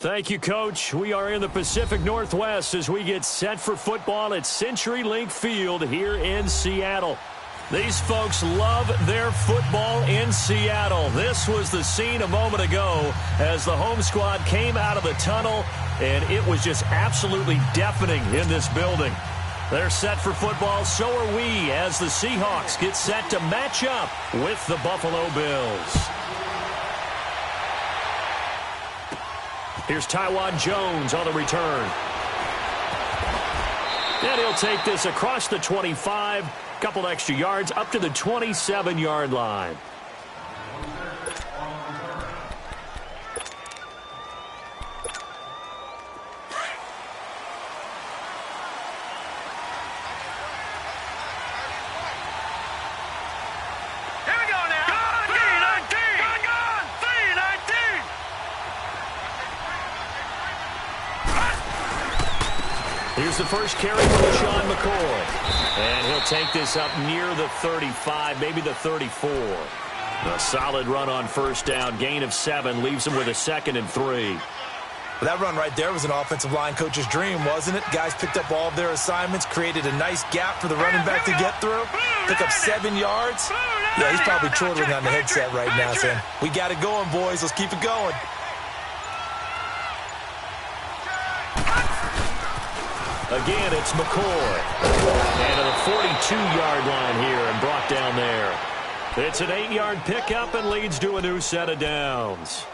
Thank you, Coach. We are in the Pacific Northwest as we get set for football at CenturyLink Field here in Seattle. These folks love their football in Seattle. This was the scene a moment ago as the home squad came out of the tunnel, and it was just absolutely deafening in this building. They're set for football, so are we, as the Seahawks get set to match up with the Buffalo Bills. Here's Tywan Jones on the return. And he'll take this across the 25, couple extra yards up to the 27-yard line. Here's the first carry from Sean McCoy. And he'll take this up near the 35, maybe the 34. A solid run on first down. Gain of 7 leaves him with a 2nd and 3. Well, that run right there was an offensive line coach's dream, wasn't it? Guys picked up all of their assignments, created a nice gap for the running back to get through. Pick up 7 yards. Yeah, he's probably chortling on the headset right now, saying, we got it going, boys. Let's keep it going. Again, it's McCoy. And to the 42-yard line here and brought down there. It's an 8-yard pickup and leads to a new set of downs.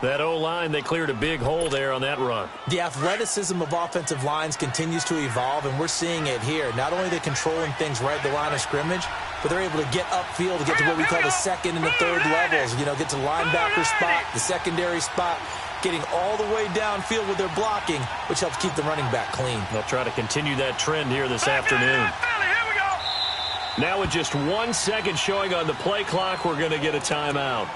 That O-line, they cleared a big hole there on that run. The athleticism of offensive lines continues to evolve, and we're seeing it here. Not only are they controlling things right at the line of scrimmage, but they're able to get upfield to get to what we call the second and the third levels. You know, get to the linebacker spot, the secondary spot, getting all the way downfield with their blocking, which helps keep the running back clean. They'll try to continue that trend here this afternoon. Now with just 1 second showing on the play clock, we're going to get a timeout.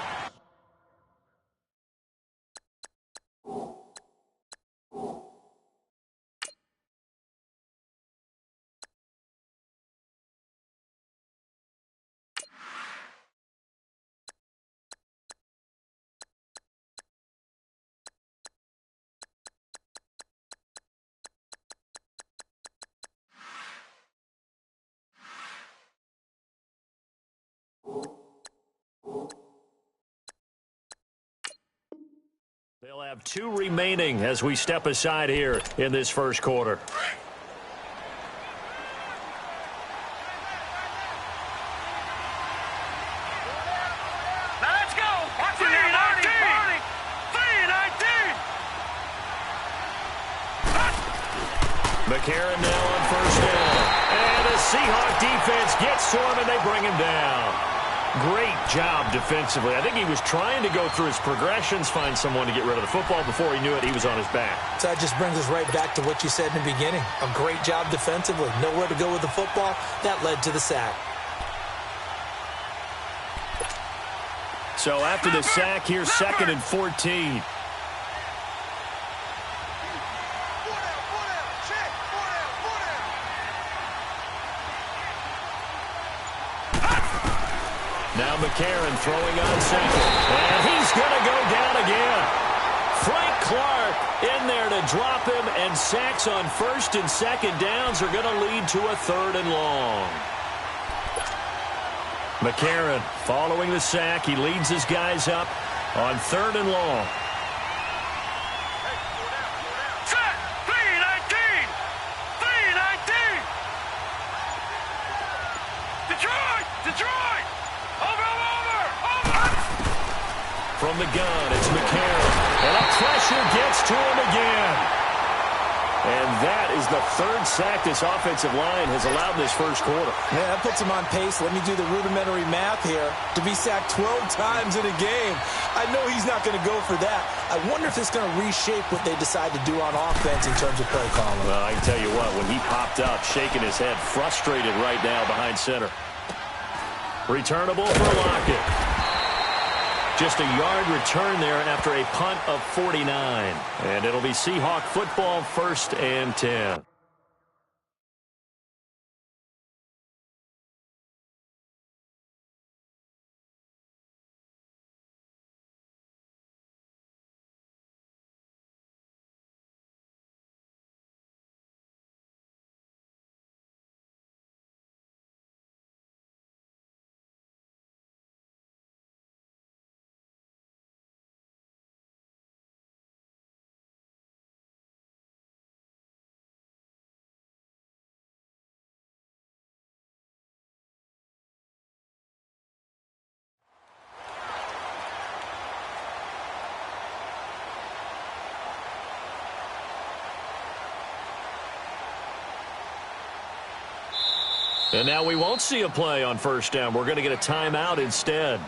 They'll have 2 remaining as we step aside here in this first quarter. Now let's go. 3-19. 3-19. McCarron now on first down. And the Seahawk defense gets to him and they bring him down. Great job defensively. I think he was trying to go through his progressions, find someone to get rid of the football. Before he knew it, he was on his back. So that just brings us right back to what you said in the beginning. A great job defensively. Nowhere to go with the football. That led to the sack. So after the sack, here's 2nd and 14. Now McCarron throwing on second. And he's going to go down again. Frank Clark in there to drop him, and sacks on first and second downs are going to lead to a 3rd and long. McCarron following the sack. He leads his guys up on 3rd and long. From the gun, it's McCarron. And the pressure gets to him again. And that is the 3rd sack this offensive line has allowed in this first quarter. Yeah, that puts him on pace. Let me do the rudimentary math here. To be sacked 12 times in a game. I know he's not going to go for that. I wonder if it's going to reshape what they decide to do on offense in terms of play calling. Well, I can tell you what, when he popped up, shaking his head, frustrated right now behind center. Returnable for Lockett. Just a yard return there after a punt of 49. And it'll be Seahawk football, 1st and 10. And now we won't see a play on first down. We're going to get a timeout instead.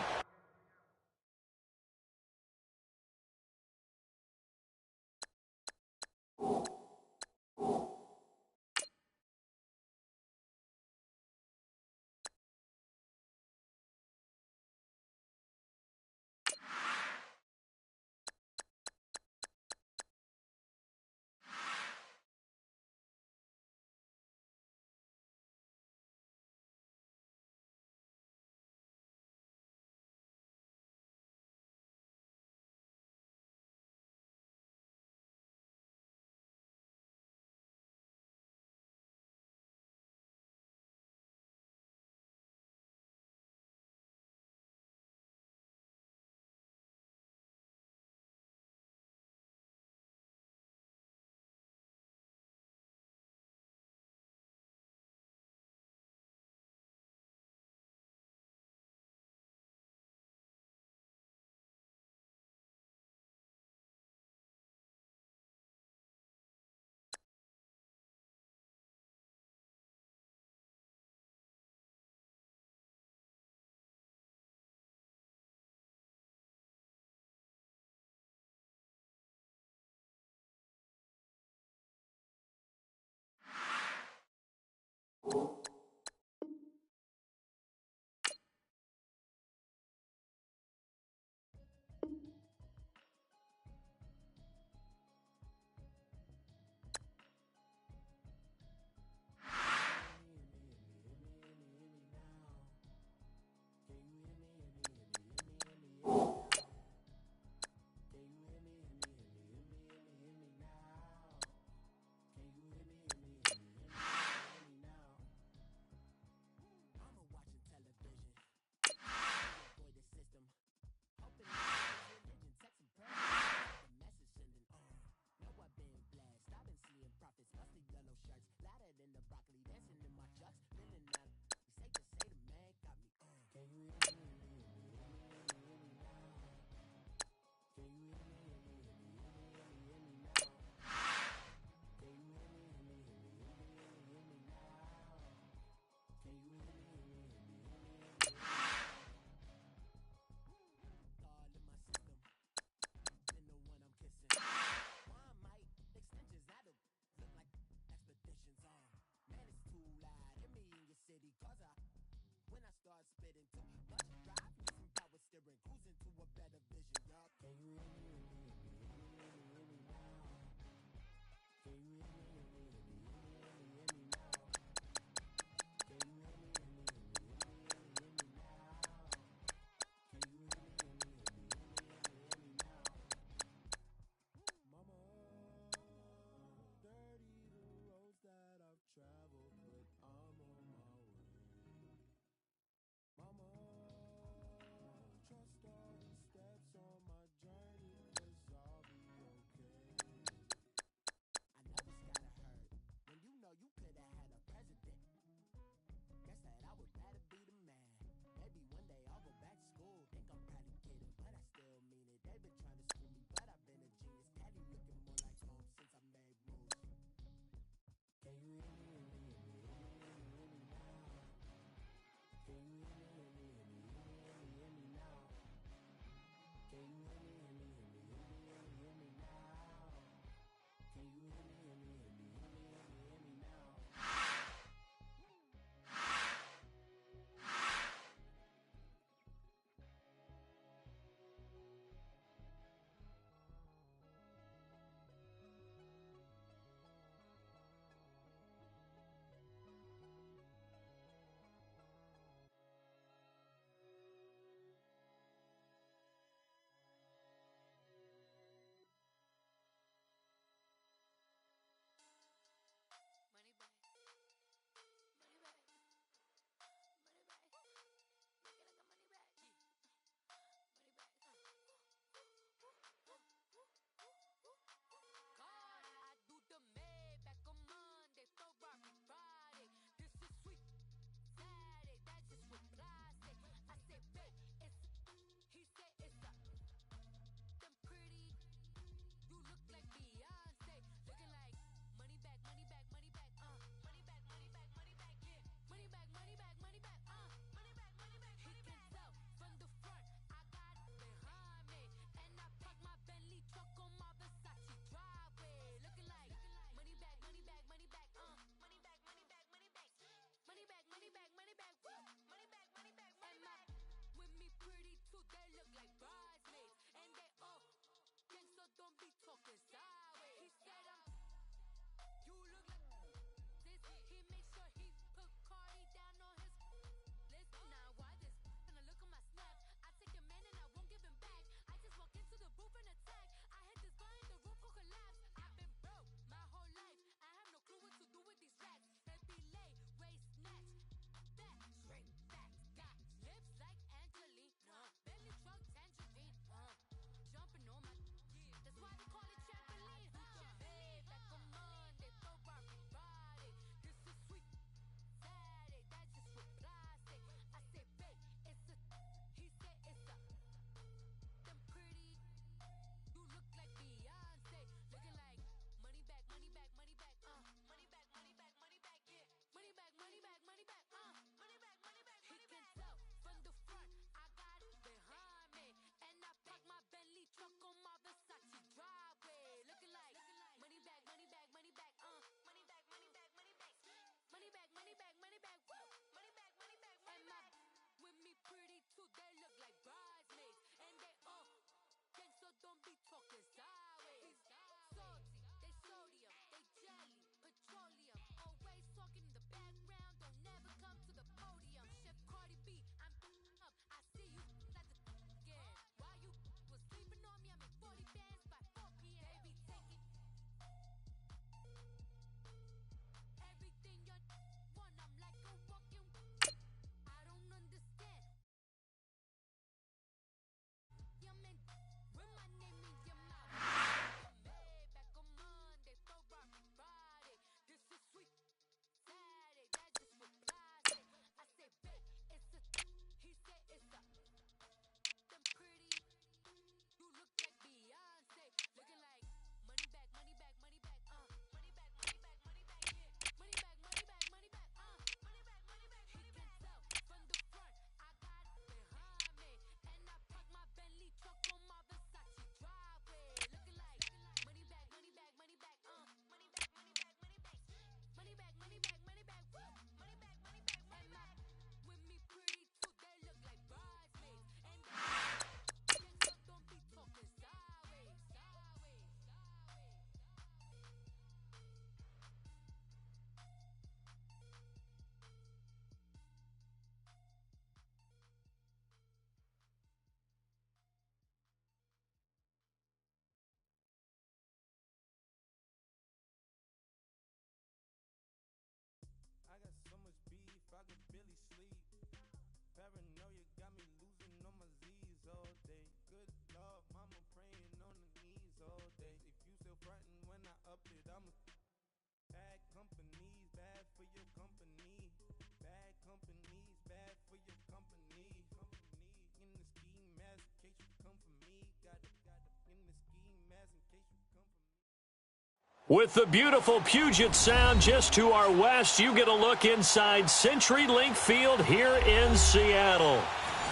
With the beautiful Puget Sound just to our west, you get a look inside CenturyLink Field here in Seattle.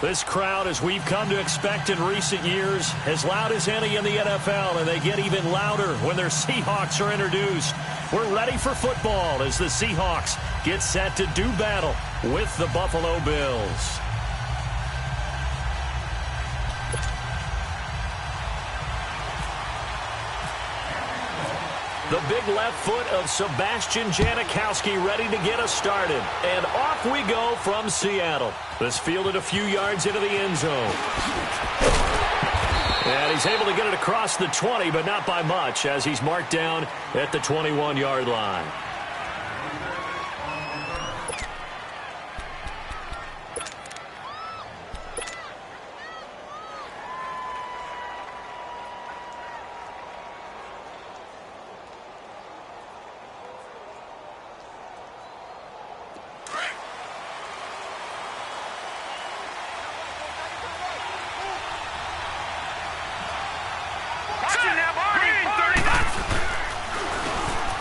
This crowd, as we've come to expect in recent years, as loud as any in the NFL, and they get even louder when their Seahawks are introduced. We're ready for football as the Seahawks get set to do battle with the Buffalo Bills. The big left foot of Sebastian Janikowski ready to get us started. And off we go from Seattle. This fielded a few yards into the end zone. And he's able to get it across the 20, but not by much, as he's marked down at the 21-yard line.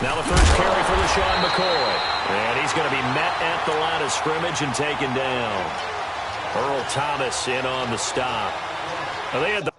Now the first carry for LaShawn McCoy. And he's going to be met at the line of scrimmage and taken down. Earl Thomas in on the stop. Now they had the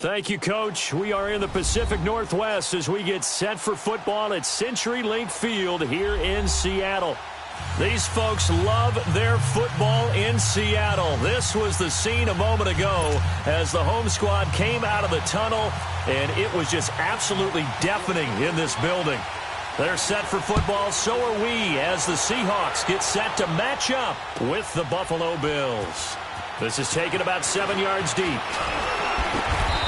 Thank you, Coach. We are in the Pacific Northwest as we get set for football at CenturyLink Field here in Seattle. These folks love their football in Seattle. This was the scene a moment ago as the home squad came out of the tunnel, and it was just absolutely deafening in this building. They're set for football, so are we, as the Seahawks get set to match up with the Buffalo Bills. This is taken about 7 yards deep.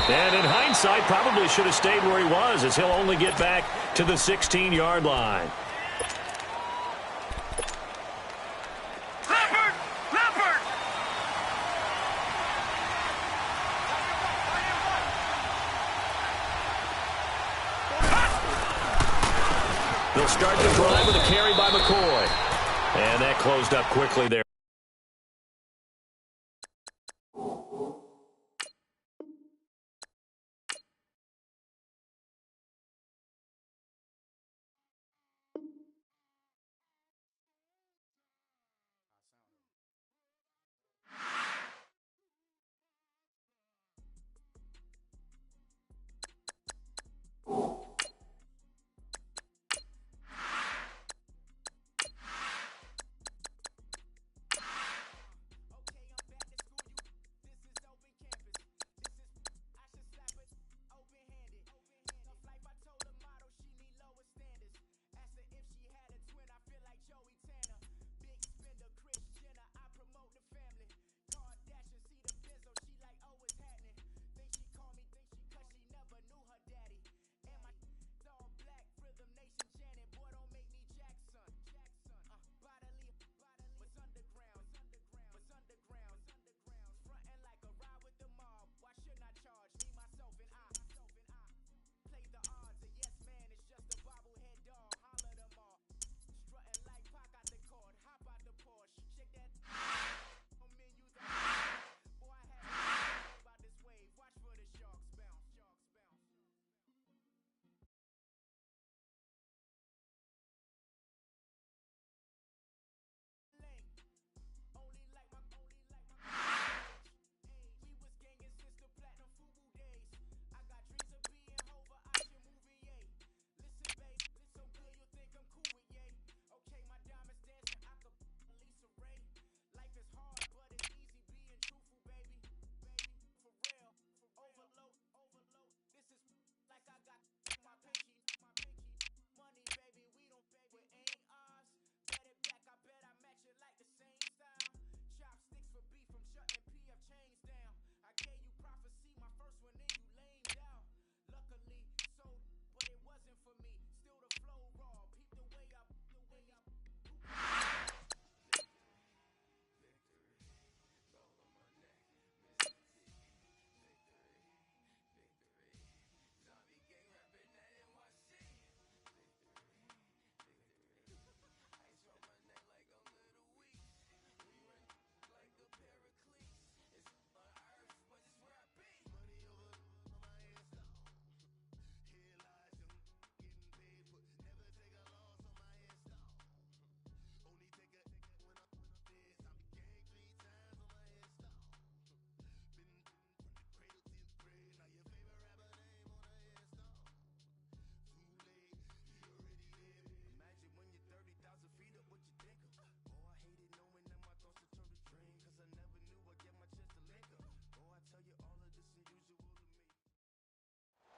And in hindsight, probably should have stayed where he was, as he'll only get back to the 16-yard line. Leopard! They'll start the drive with a carry by McCoy. And that closed up quickly there.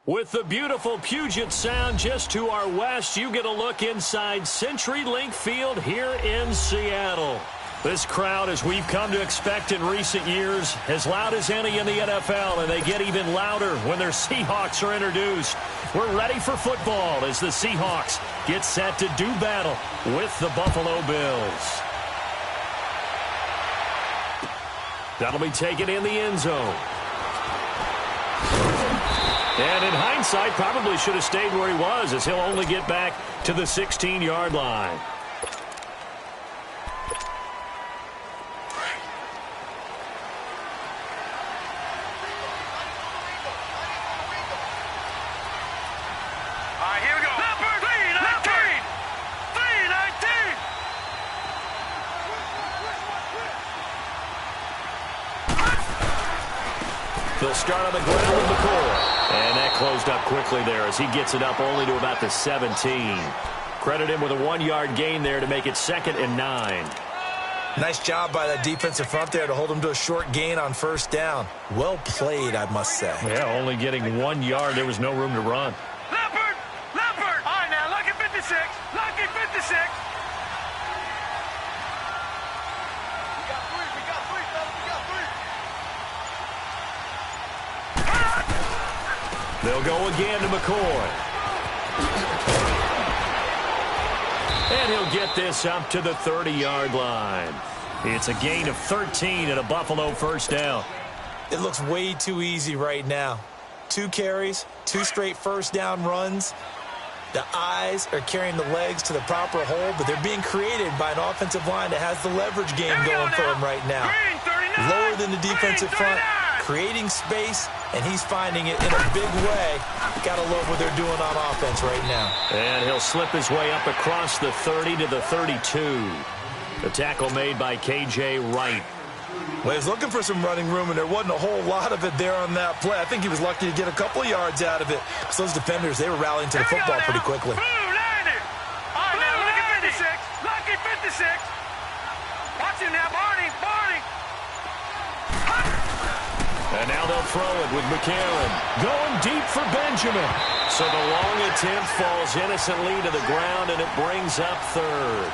With the beautiful Puget Sound just to our west, you get a look inside CenturyLink Field here in Seattle. This crowd, as we've come to expect in recent years, as loud as any in the NFL, and they get even louder when their Seahawks are introduced. We're ready for football as the Seahawks get set to do battle with the Buffalo Bills. That'll be taken in the end zone. And in hindsight, probably should have stayed where he was, as he'll only get back to the 16-yard line. Here we go. Leopard! 319! 319! They'll start on the ground with McCoy. And that closed up quickly there as he gets it up only to about the 17. Credit him with a 1-yard gain there to make it 2nd and 9. Nice job by that defensive front there to hold him to a short gain on first down. Well played, I must say. Yeah, only getting 1 yard. There was no room to run. Leopard! Leopard! All right, now, lucky 56. Lucky 56. We got three, fellas. We got three. They'll go again to McCoy. And he'll get this up to the 30-yard line. It's a gain of 13 and a Buffalo first down. It looks way too easy right now. 2 carries, 2 straight first down runs. The eyes are carrying the legs to the proper hole, but they're being created by an offensive line that has the leverage game going for them right now. Lower than the defensive front, creating space, and he's finding it in a big way. Gotta love what they're doing on offense right now. And he'll slip his way up across the 30 to the 32. The tackle made by K.J. Wright. Well, he was looking for some running room, and there wasn't a whole lot of it there on that play. I think he was lucky to get a couple of yards out of it. So those defenders, they were rallying to the football pretty quickly. All right, now look at 56. Lucky 56. Watch him now, Barney. And now they'll throw it with McCarron. Going deep for Benjamin. So the long attempt falls innocently to the ground, and it brings up third.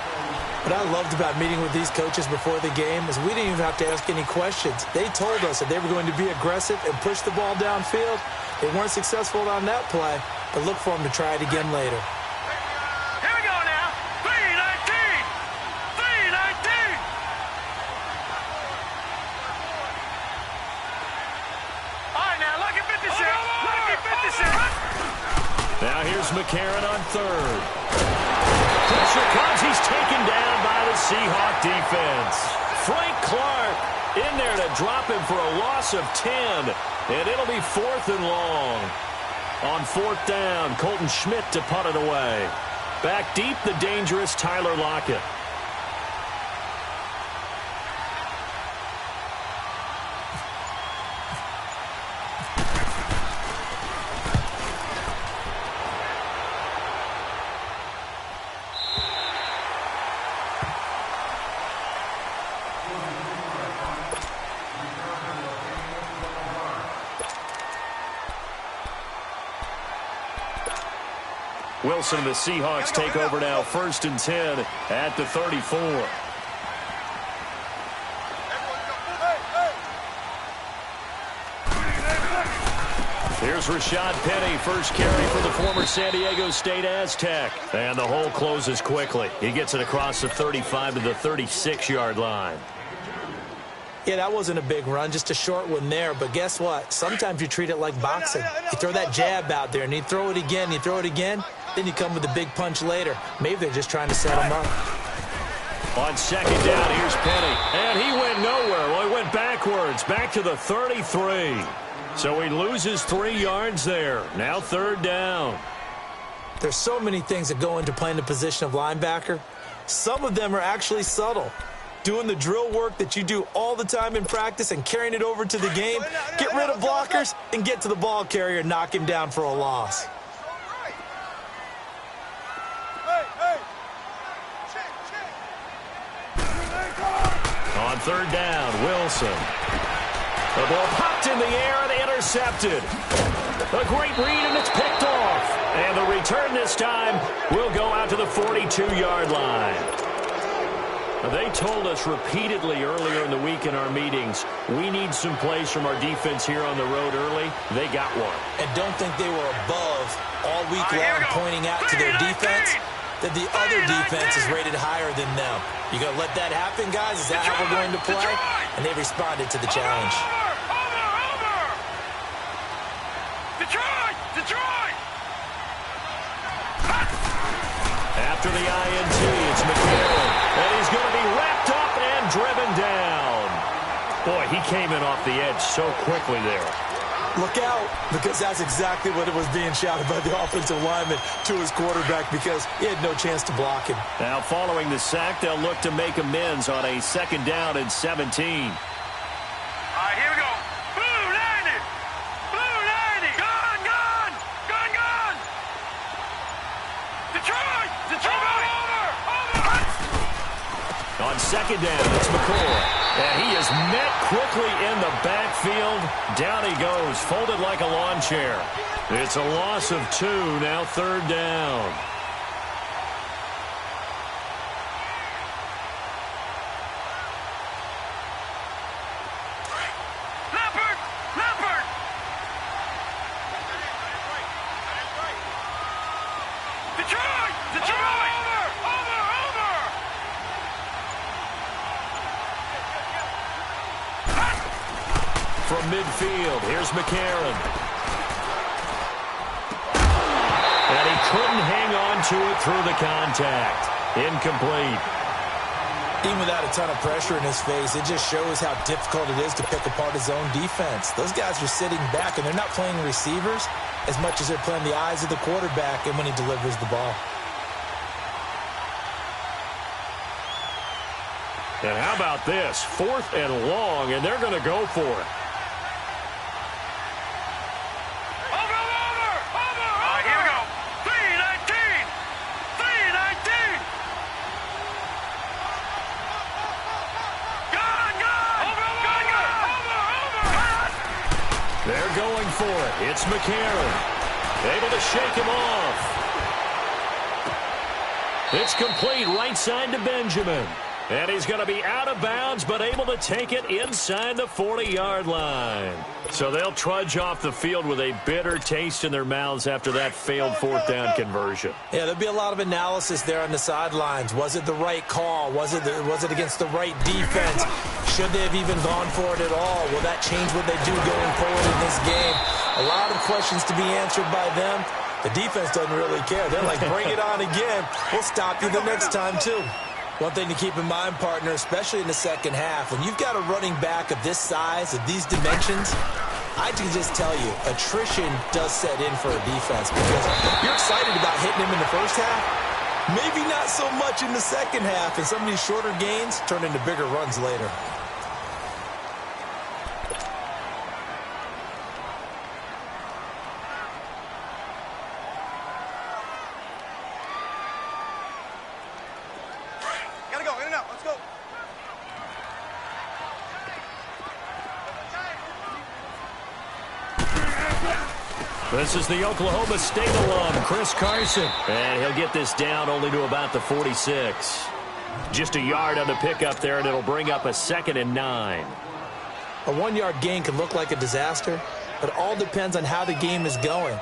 What I loved about meeting with these coaches before the game is we didn't even have to ask any questions. They told us that they were going to be aggressive and push the ball downfield. They weren't successful on that play, but look for them to try it again later. Here we go now. 3-19. 3-19. All right, now look at 56. Look at 56. Now here's McCarron on third. Pressure comes. He's taken down by the Seahawk defense. Frank Clark in there to drop him for a loss of 10. And it'll be 4th and long. On 4th down, Colton Schmidt to punt it away. Back deep, the dangerous Tyler Lockett. Wilson and the Seahawks take over now, 1st and 10 at the 34. Here's Rashad Penny, first carry for the former San Diego State Aztec. And the hole closes quickly. He gets it across the 35 to the 36-yard line. Yeah, that wasn't a big run, just a short one there. But guess what? Sometimes you treat it like boxing. You throw that jab out there, and you throw it again, you throw it again, then you come with a big punch later. Maybe they're just trying to set him up. On 2nd down, here's Penny. And he went nowhere. Well, he went backwards, back to the 33. So he loses 3 yards there. Now 3rd down. There's so many things that go into playing the position of linebacker. Some of them are actually subtle. Doing the drill work that you do all the time in practice and carrying it over to the game. Get rid of blockers and get to the ball carrier and knock him down for a loss. On 3rd down, Wilson. The ball popped in the air and intercepted. A great read, and it's picked off. And the return this time will go out to the 42-yard line. They told us repeatedly earlier in the week in our meetings, we need some plays from our defense here on the road early. They got one. And don't think they were above all week long pointing out to their defense that the other defense is rated higher than them. You going to let that happen, guys? Is that how we're going to play? And they responded to the challenge. Detroit! After the INT, it's McCarron. And he's going to be wrapped up and driven down. Boy, he came in off the edge so quickly there. Look out, because that's exactly what it was being shouted by the offensive lineman to his quarterback, because he had no chance to block him. Now, following the sack, they'll look to make amends on a 2nd down and 17. All right, here we go. Blue 90. Blue 90. Gun. Detroit. Over. On 2nd down, it's McCoy. And he is met quickly in the backfield. Down he goes, folded like a lawn chair. It's a loss of 2, now 3rd down. Leopard. From midfield, here's McCarron. And he couldn't hang on to it through the contact. Incomplete. Even without a ton of pressure in his face, it just shows how difficult it is to pick apart his own defense. Those guys are sitting back, and they're not playing receivers as much as they're playing the eyes of the quarterback and when he delivers the ball. And how about this? 4th and long, and they're going to go for it. They're going for it. It's McCarron. Able to shake him off. It's complete right side to Benjamin. And he's going to be out of bounds, but able to take it inside the 40-yard line. So they'll trudge off the field with a bitter taste in their mouths after that failed 4th down conversion. Yeah, there'll be a lot of analysis there on the sidelines. Was it the right call? Was it against the right defense? Should they have even gone for it at all? Will that change what they do going forward in this game? A lot of questions to be answered by them. The defense doesn't really care. They're like, bring it on again. We'll stop you the next time, too. One thing to keep in mind, partner, especially in the second half, when you've got a running back of this size, of these dimensions, I can just tell you, attrition does set in for a defense because you're excited about hitting him in the first half, maybe not so much in the second half, and some of these shorter gains turn into bigger runs later. This is the Oklahoma State alum, Chris Carson. And he'll get this down only to about the 46. Just a yard on the pickup there, and it'll bring up a 2nd and 9. A 1-yard gain can look like a disaster, but it all depends on how the game is going.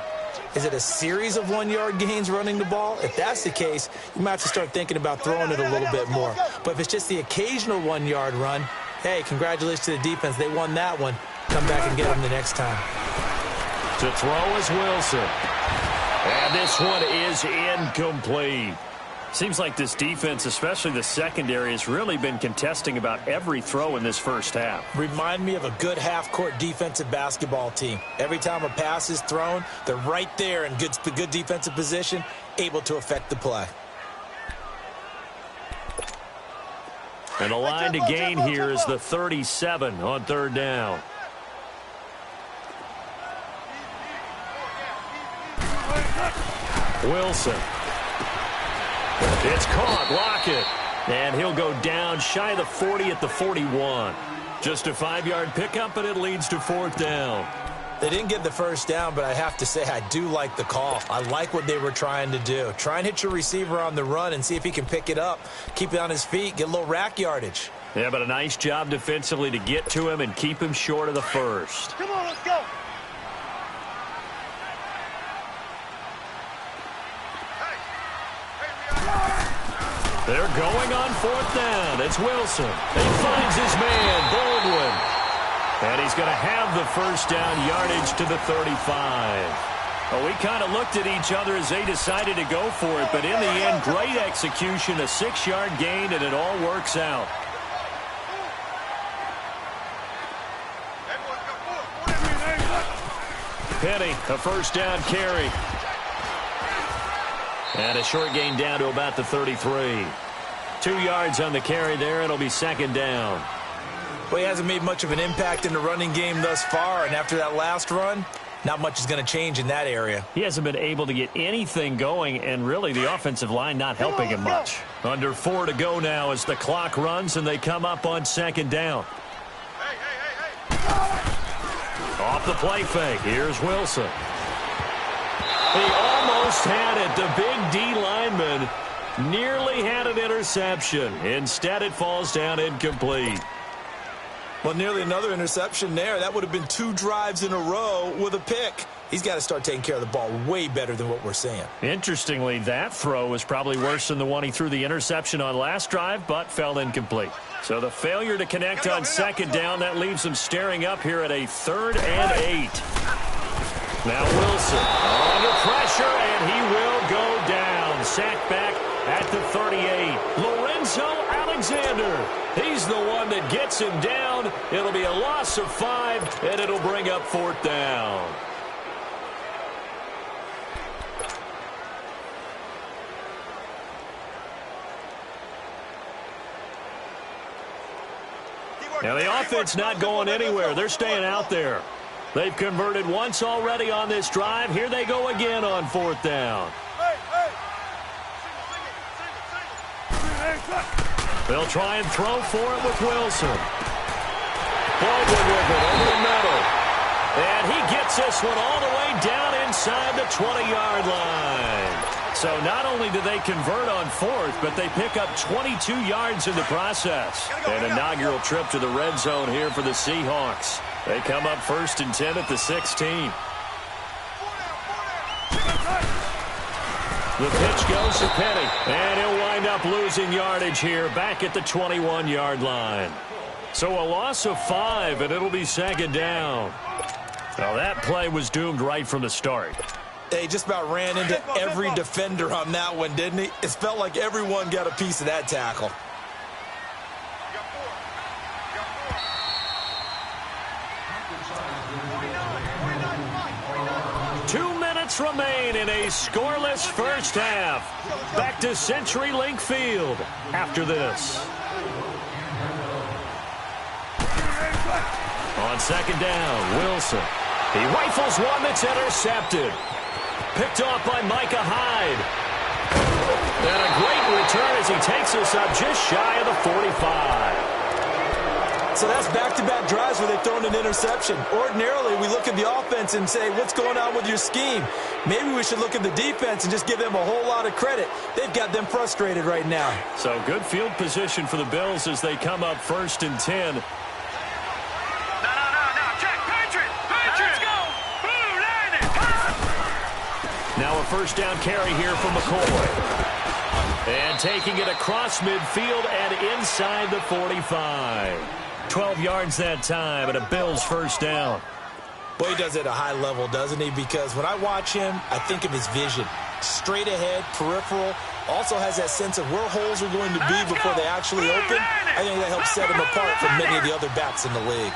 Is it a series of 1-yard gains running the ball? If that's the case, you might have to start thinking about throwing it a little bit more. But if it's just the occasional 1-yard run, hey, congratulations to the defense. They won that one. Come back and get them the next time. To throw is Wilson. And this one is incomplete. Seems like this defense, especially the secondary, has really been contesting about every throw in this first half. Remind me of a good half-court defensive basketball team. Every time a pass is thrown, they're right there in good defensive position, able to affect the play. And the line to gain here is the 37 on 3rd down. Wilson. It's caught. Lockett. And he'll go down shy of the 40 at the 41. Just a 5-yard pickup, and it leads to 4th down. They didn't get the first down, but I have to say I do like the call. I like what they were trying to do. Try and hit your receiver on the run and see if he can pick it up, keep it on his feet, get a little rack yardage. Yeah, but a nice job defensively to get to him and keep him short of the first. Come on, let's go. They're going on 4th down. It's Wilson. He finds his man, Baldwin. And he's going to have the first down, yardage to the 35. Well, we kind of looked at each other as they decided to go for it, but in the end, great execution, a 6-yard gain, and it all works out. Penny, a first down carry. And a short gain down to about the 33. 2 yards on the carry there. It'll be 2nd down. Well, he hasn't made much of an impact in the running game thus far, and after that last run, not much is going to change in that area. He hasn't been able to get anything going, and really the offensive line not helping him much. Under 4 to go now as the clock runs, and they come up on 2nd down. Off the play fake. Here's Wilson. He almost had it. The big D lineman nearly had an interception. Instead, it falls down incomplete. Well, nearly another interception there. That would have been 2 drives in a row with a pick. He's got to start taking care of the ball way better than what we're seeing. Interestingly, that throw was probably worse than the one he threw the interception on last drive, but fell incomplete. So the failure to connect on second down, that leaves him staring up here at a 3rd and 8. Now Wilson under pressure, and he will go down. Sacked back at the 38. Lorenzo Alexander. He's the one that gets him down. It'll be a loss of 5, and it'll bring up 4th down. Now the offense not going anywhere. They're staying out there. They've converted once already on this drive. Here they go again on 4th down. They'll try and throw for it with Wilson. Baldwin with it over the middle. And he gets this one all the way down inside the 20-yard line. So not only do they convert on 4th, but they pick up 22 yards in the process. An inaugural trip to the red zone here for the Seahawks. They come up 1st and 10 at the 16. The pitch goes to Penny, and he'll wind up losing yardage here back at the 21-yard line. So a loss of 5, and it'll be 2nd down. Now that play was doomed right from the start. They just about ran into every defender on that one, didn't he? It felt like everyone got a piece of that tackle. 2 minutes remain in a scoreless first half. Back to CenturyLink Field after this. On 2nd down, Wilson. He rifles one that's intercepted. Picked off by Micah Hyde. And a great return as he takes us up just shy of the 45. So that's back-to-back drives where they've thrown an interception. Ordinarily, we look at the offense and say, what's going on with your scheme? Maybe we should look at the defense and just give them a whole lot of credit. They've got them frustrated right now. So good field position for the Bills as they come up 1st and 10. Now a 1st down carry here from McCoy. And taking it across midfield and inside the 45. 12 yards that time and a Bills 1st down. Boy, he does it at a high level, doesn't he? Because when I watch him, I think of his vision. Straight ahead, peripheral. Also has that sense of where holes are going to be before they actually open. I think that helps set him apart from many of the other backs in the league.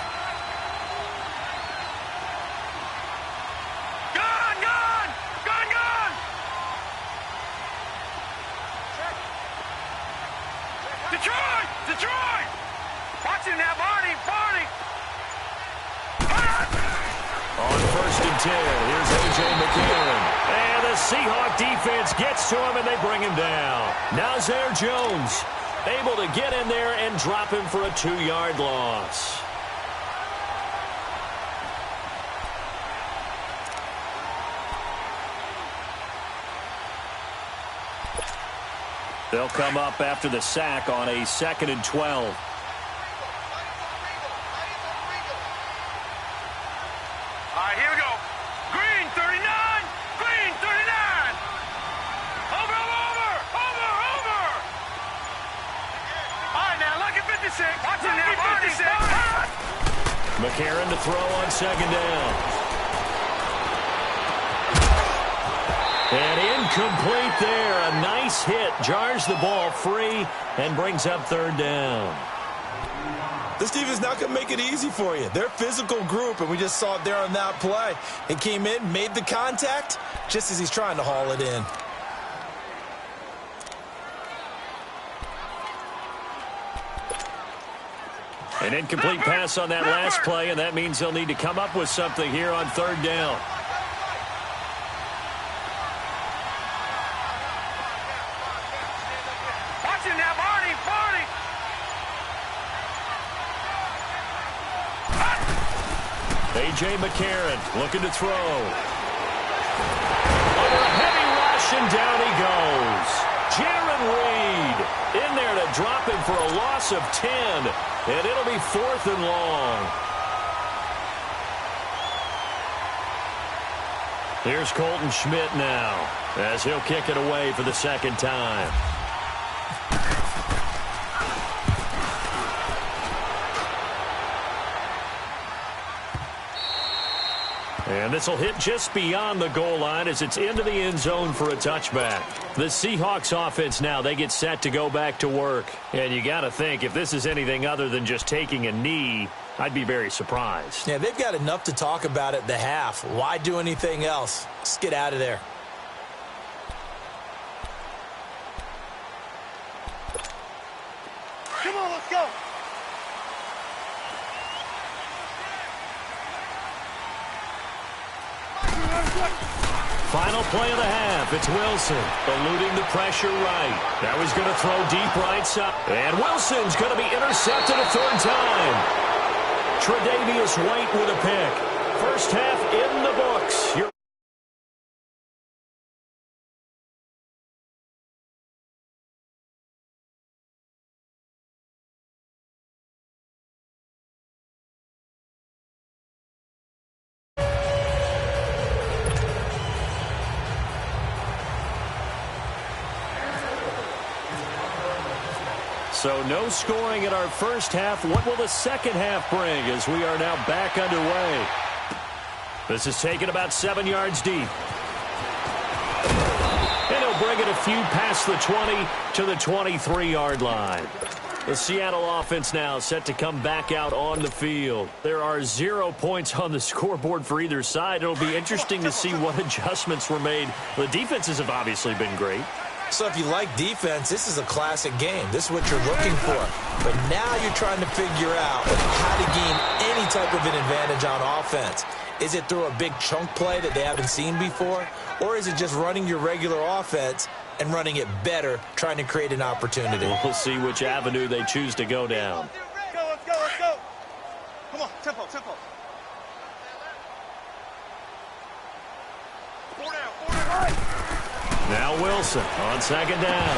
Detroit! Watch him now, Barney! On 1st and 10, here's A.J. McCarron. And the Seahawk defense gets to him, and they bring him down. Now Zaire Jones able to get in there and drop him for a 2-yard loss. They'll come up after the sack on a 2nd and 12. All right, here we go. Green, 39. Green, 39. Over. All right, now look at 56. Watch it now, 56. McCarron to throw on 2nd down. And incomplete there. A nice hit. Jars the ball free and brings up 3rd down. This team is not going to make it easy for you. They're a physical group, and we just saw it there on that play. He came in, made the contact, just as he's trying to haul it in. An incomplete pass on that last play, and that means they'll need to come up with something here on 3rd down. A.J. McCarron looking to throw. Under a heavy rush, and down he goes. Jaron Reed in there to drop him for a loss loss of 10, and it'll be 4th and long. Here's Colton Schmidt now, as he'll kick it away for the second time. And this will hit just beyond the goal line as it's into the end zone for a touchback. The Seahawks offense now, they get set to go back to work. And you got to think, if this is anything other than just taking a knee, I'd be very surprised. Yeah, they've got enough to talk about at the half. Why do anything else? Let's get out of there. Come on, let's go. Final play of the half. It's Wilson eluding the pressure right. Now he's going to throw deep right side. And Wilson's going to be intercepted a 3rd time. Tre'Davious White with a pick. First half in the books. So no scoring in our first half. What will the second half bring as we are now back underway? This is taken about 7 yards deep. And he'll bring it a few past the 20 to the 23-yard line. The Seattle offense now set to come back out on the field. There are 0 points on the scoreboard for either side. It'll be interesting to see what adjustments were made. The defenses have obviously been great. So if you like defense, this is a classic game. This is what you're looking for. But now you're trying to figure out how to gain any type of an advantage on offense. Is it through a big chunk play that they haven't seen before? Or is it just running your regular offense and running it better, trying to create an opportunity? We'll see which avenue they choose to go down. Let's go. Come on, tempo. 4 down. Now Wilson on second down.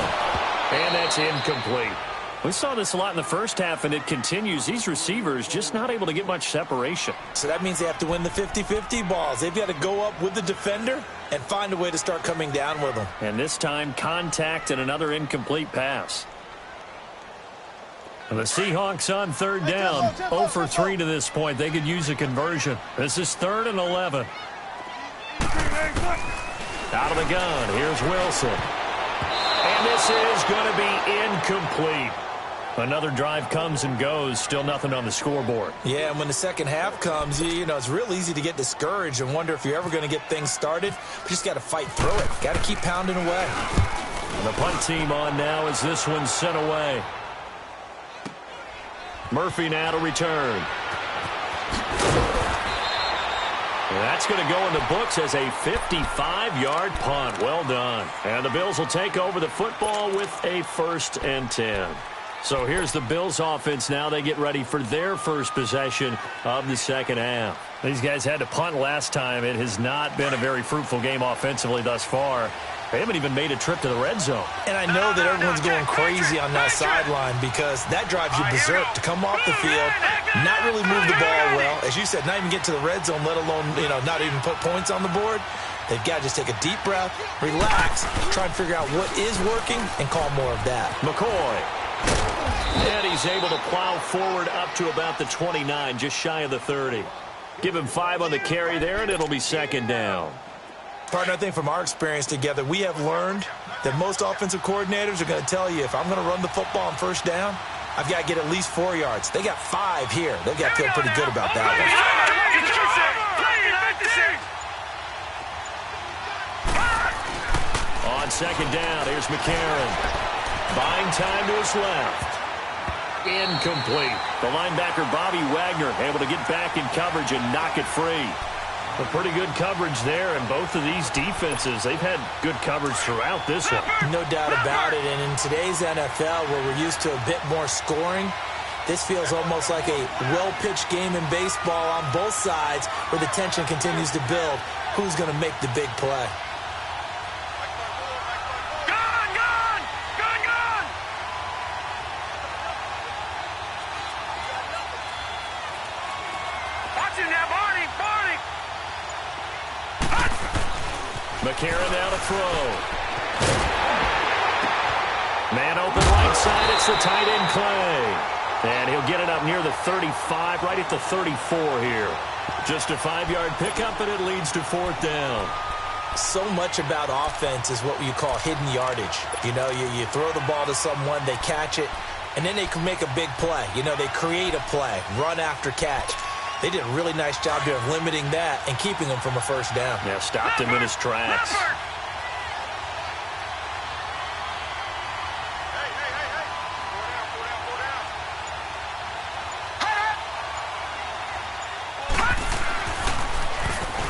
And that's incomplete. We saw this a lot in the first half, and it continues. These receivers just not able to get much separation. So that means they have to win the 50-50 balls. They've got to go up with the defender and find a way to start coming down with them. And this time, contact and another incomplete pass. And the Seahawks on 3rd down. 0 for 3 to this point. They could use a conversion. This is 3rd and 11. Out of the gun, here's Wilson. And this is going to be incomplete. Another drive comes and goes, still nothing on the scoreboard. Yeah, and when the second half comes, you know, it's real easy to get discouraged and wonder if you're ever going to get things started. You just got to fight through it. Got to keep pounding away. And the punt team on now as this one's sent away. Murphy now to return. That's going to go in the books as a 55-yard punt. Well done. And the Bills will take over the football with a 1st and 10. So here's the Bills offense now. They get ready for their first possession of the second half. These guys had to punt last time. It has not been a very fruitful game offensively thus far. They haven't even made a trip to the red zone. And I know that everyone's going crazy on that sideline because that drives you berserk to come off the field, not really move the ball well. As you said, not even get to the red zone, let alone, not even put points on the board. They've got to just take a deep breath, relax, try and figure out what is working, and call more of that. McCoy. And he's able to plow forward up to about the 29, just shy of the 30. Give him 5 on the carry there, and it'll be 2nd down. Partner, I think from our experience together, we have learned that most offensive coordinators are going to tell you, if I'm going to run the football on 1st down, I've got to get at least 4 yards. They got 5 here. They've got to feel pretty good about that one. On 2nd down, here's McCarron. Buying time to his left. Incomplete. The linebacker, Bobby Wagner, able to get back in coverage and knock it free. A pretty good coverage there, and both of these defenses, they've had good coverage throughout this one. No doubt about it, and in today's NFL, where we're used to a bit more scoring, this feels almost like a well-pitched game in baseball on both sides where the tension continues to build. Who's going to make the big play? McCarron now to throw. Man open right side. It's the tight end Clay. And he'll get it up near the 35, right at the 34 here. Just a 5-yard pickup, and it leads to 4th down. So much about offense is what you call hidden yardage. You know, you throw the ball to someone, they catch it, and then they can make a big play. You know, they create a play, run after catch. They did a really nice job here of limiting that and keeping him from a first down. Yeah, stopped him in his tracks.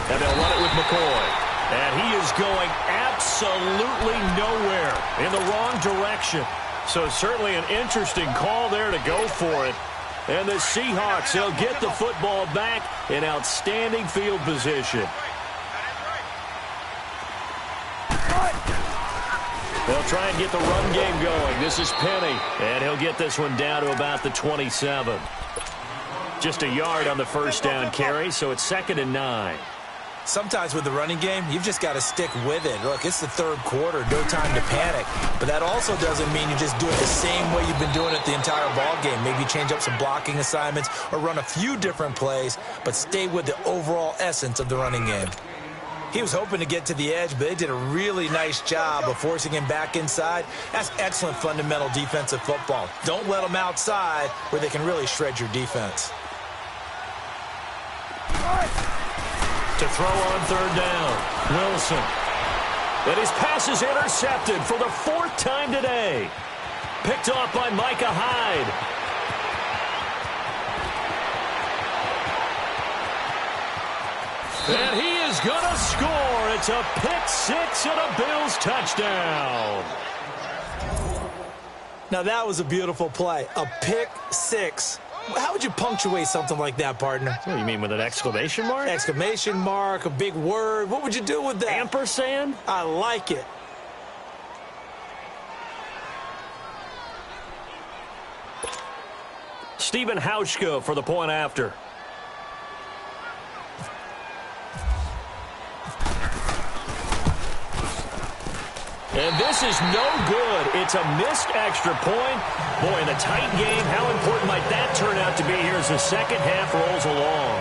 And they'll run it with McCoy. And he is going absolutely nowhere, in the wrong direction. So certainly an interesting call there to go for it. And the Seahawks, they'll get the football back in outstanding field position. They'll try and get the run game going. This is Penny, and he'll get this one down to about the 27. Just a yard on the first down carry, so it's 2nd and 9. Sometimes with the running game, you've just got to stick with it. Look, it's the third quarter, no time to panic. But that also doesn't mean you just do it the same way you've been doing it the entire ball game. Maybe change up some blocking assignments or run a few different plays, but stay with the overall essence of the running game. He was hoping to get to the edge, but they did a really nice job of forcing him back inside. That's excellent fundamental defensive football. Don't let them outside where they can really shred your defense. To throw on 3rd down, Wilson. And his pass is intercepted for the 4th time today. Picked off by Micah Hyde. And he is going to score. It's a pick 6 and a Bills touchdown. Now that was a beautiful play. A pick 6. How would you punctuate something like that, partner? What do you mean, with an exclamation mark? Exclamation mark, a big word. What would you do with that? Ampersand? I like it. Stephen Hauschka for the point after. And this is no good. It's a missed extra point. Boy, in the tight game, how important might that turn out to be here as the second half rolls along?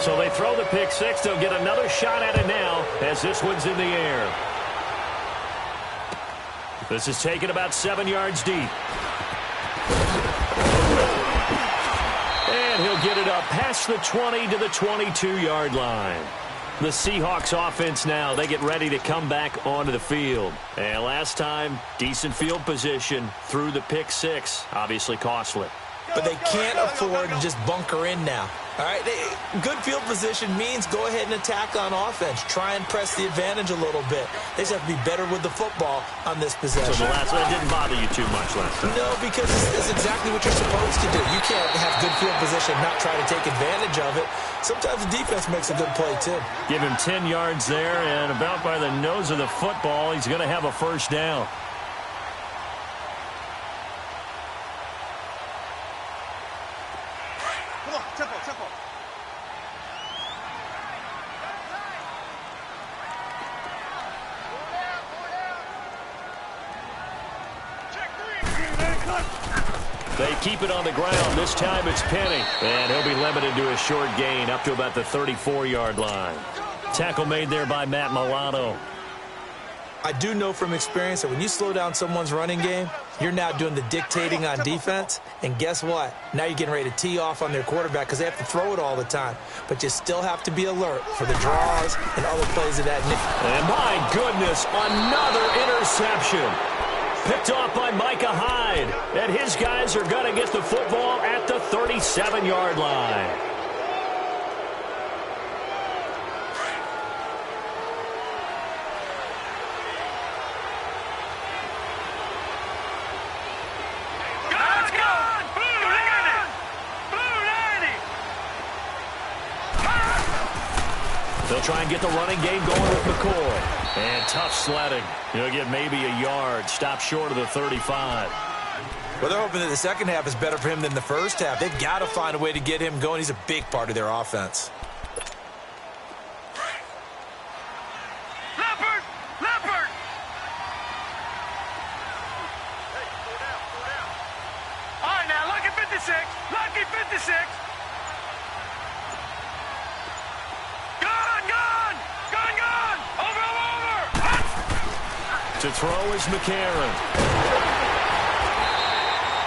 So they throw the pick 6. They'll get another shot at it now as this one's in the air. This is taken about 7 yards deep. And he'll get it up past the 20 to the 22-yard line. The Seahawks offense now, they get ready to come back onto the field. And last time, decent field position through the pick 6. Obviously costly. But they can't afford to just bunker in now. All right, good field position means go ahead and attack on offense. Try and press the advantage a little bit. They just have to be better with the football on this possession. So the last one didn't bother you too much last time? No, because it's exactly what you're supposed to do. You can't have good field position and not try to take advantage of it. Sometimes the defense makes a good play, too. Give him 10 yards there, and about by the nose of the football, he's going to have a first down. They keep it on the ground. This time it's Penny. And he'll be limited to a short gain up to about the 34-yard line. Tackle made there by Matt Milano. I do know from experience that when you slow down someone's running game, you're now doing the dictating on defense. And guess what? Now you're getting ready to tee off on their quarterback because they have to throw it all the time. But you still have to be alert for the draws and other plays of that. And my goodness, another interception. Picked off by Micah Hyde. And his guys are going to get the football at the 37-yard line. They'll try and get the running game going with McCoy. And tough sledding. He'll get maybe a yard. Stop short of the 35. Well, they're hoping that the second half is better for him than the first half. They've got to find a way to get him going. He's a big part of their offense. To throw is McCarron.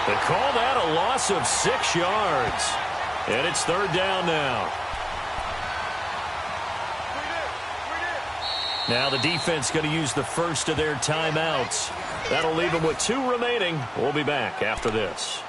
They call that a loss of 6 yards. And it's third down now. Now the defense going to use the first of their timeouts. That'll leave them with 2 remaining. We'll be back after this.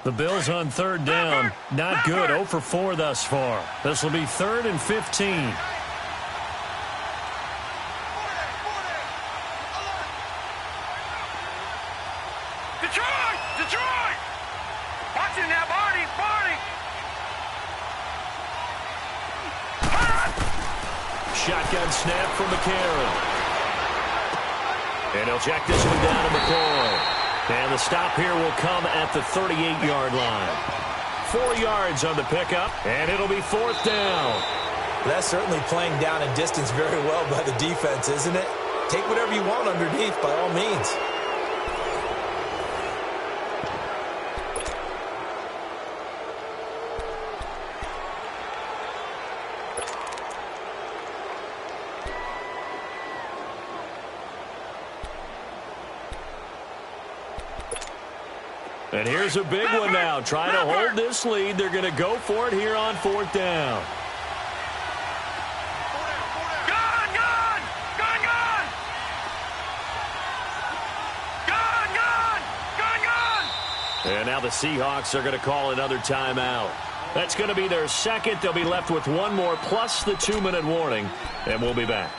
The Bills on third down. Not good. 0 for 4 thus far. This will be 3rd and 15. Detroit! Watch it now, Barney! Shotgun snap from McCarron. And he'll check this one down to McCoy. And the stop here will come at the 38-yard line. 4 yards on the pickup, and it'll be 4th down. That's certainly playing down and distance very well by the defense, isn't it? Take whatever you want underneath, by all means. And here's a big one now. Trying to hold this lead. They're going to go for it here on 4th down. And now the Seahawks are going to call another timeout. That's going to be their second. They'll be left with 1 more plus the 2-minute warning. And we'll be back.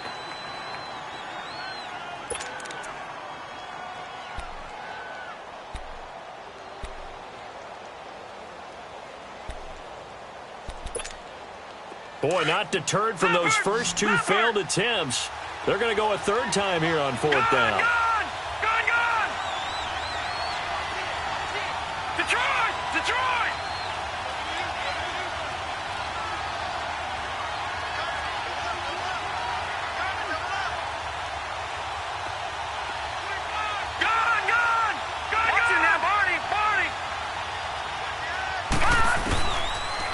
Boy, not deterred from those first 2 failed attempts. They're going to go a 3rd time here on 4th down. Detroit! Watch it now, Barney!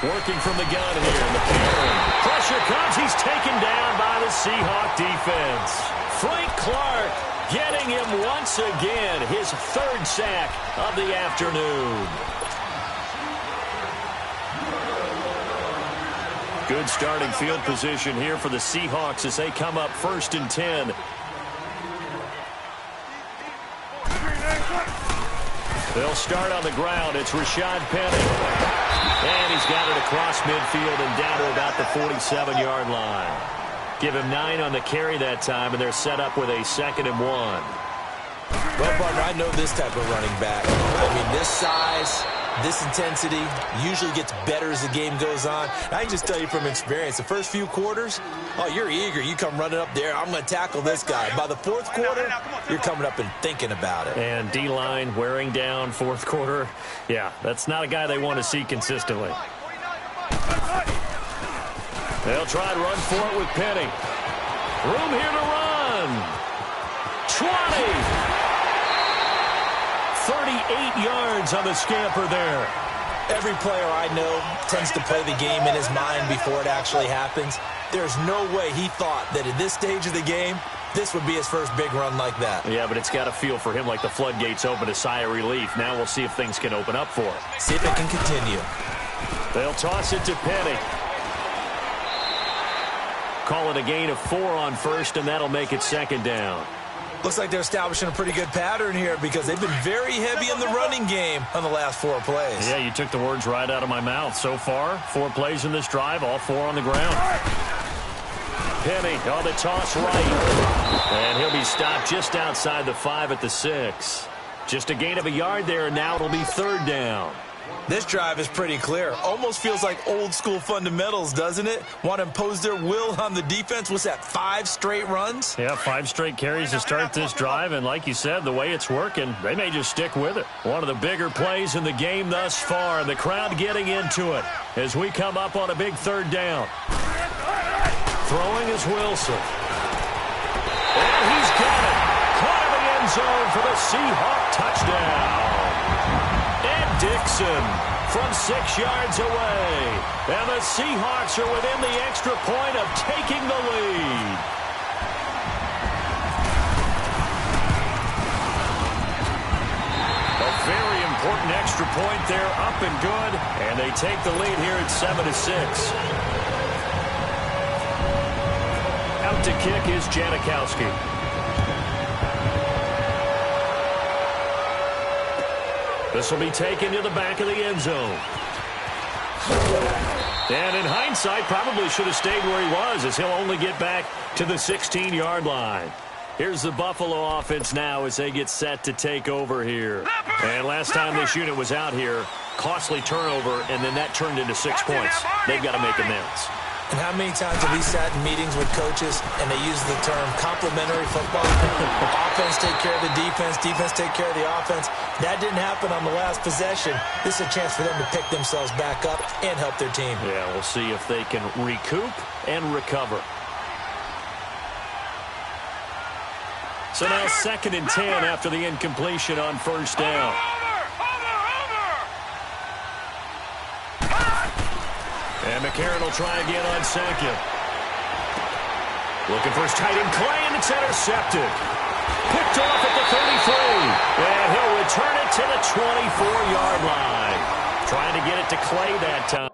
Working from the gun here, McCarron. Pressure comes. He's taken down by the Seahawk defense. Frank Clark getting him once again, his 3rd sack of the afternoon. Good starting field position here for the Seahawks as they come up 1st and 10. They'll start on the ground. It's Rashad Penny. And he's got it across midfield and down to about the 47-yard line. Give him 9 on the carry that time, and they're set up with a 2nd and 1. Well, partner, I know this type of running back. I mean, this size, this intensity usually gets better as the game goes on. I can just tell you from experience, the first few quarters, oh, you're eager. You come running up there, I'm going to tackle this guy. By the 4th quarter, you're coming up and thinking about it. And D-line wearing down 4th quarter. Yeah, that's not a guy they want to see consistently. They'll try to run for it with Penny. Room here to run. 20. 38 yards on the scamper there. Every player I know tends to play the game in his mind before it actually happens. There's no way he thought that at this stage of the game, this would be his first big run like that. Yeah, but it's got to feel for him like the floodgates open, a sigh of relief. Now we'll see if things can open up for him. See if it can continue. They'll toss it to Penny. Call it a gain of 4 on 1st, and that'll make it 2nd down. Looks like they're establishing a pretty good pattern here because they've been very heavy in the running game on the last 4 plays. Yeah, you took the words right out of my mouth. So far, 4 plays in this drive, all 4 on the ground. Penny on the toss right. And he'll be stopped just outside the 5 at the 6. Just a gain of a yard there, and now it'll be 3rd down. This drive is pretty clear. Almost feels like old school fundamentals, doesn't it? Want to impose their will on the defense. What's that, 5 straight runs? Yeah, 5 straight carries to start this drive, and like you said, the way it's working, they may just stick with it. One of the bigger plays in the game thus far, and the crowd getting into it as we come up on a big 3rd down. Throwing is Wilson. And he's got it. Caught in the end end zone for the Seahawk touchdown. And Dixon from 6 yards away. And the Seahawks are within the extra point of taking the lead. A very important extra point there, up and good. And they take the lead here at 7-6. Out to kick is Janikowski. This will be taken to the back of the end zone. And in hindsight, probably should have stayed where he was, as he'll only get back to the 16-yard line. Here's the Buffalo offense now as they get set to take over here. And last time this unit was out here, costly turnover, and then that turned into 6 points. They've got to make amends. And how many times have we sat in meetings with coaches and they use the term complementary football? Offense take care of the defense, defense take care of the offense. That didn't happen on the last possession. This is a chance for them to pick themselves back up and help their team. Yeah, we'll see if they can recoup and recover. So now 2nd and 10 after the incompletion on first down. And McCarron will try again on 2nd. Looking for his tight end Clay, and it's intercepted. Picked off at the 33. And he'll return it to the 24-yard line. Trying to get it to Clay that time.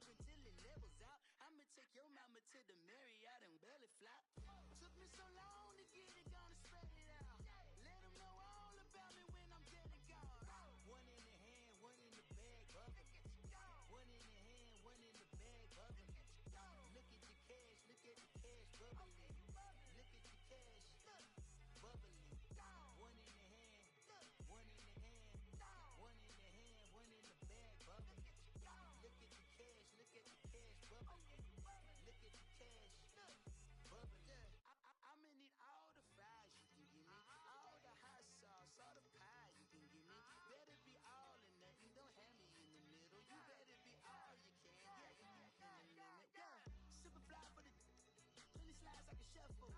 so until it levels out. I'ma take your mama to the Marriott and belly flop. Took me so long to get it, gonna spread it out. Let them know all about me when I'm dead and gone. One in the hand, one in the bag, bubbling. One in the hand, one in the bag, bubbling. Look at the cash, bubbling. Look at the cash, bubbling. One in the hand, one in the hand, one in the hand, one in the bag, bubbling. Look at the cash, bubbling. Look at the cash, bubbling. I'ma need all the fries you can give me, all the hot sauce, all the pie you can give me. Better be all or nothing, don't have me in the middle. You better be all you can, yeah, in the limit. Yeah, super fly for the 20 slides like a shuffle.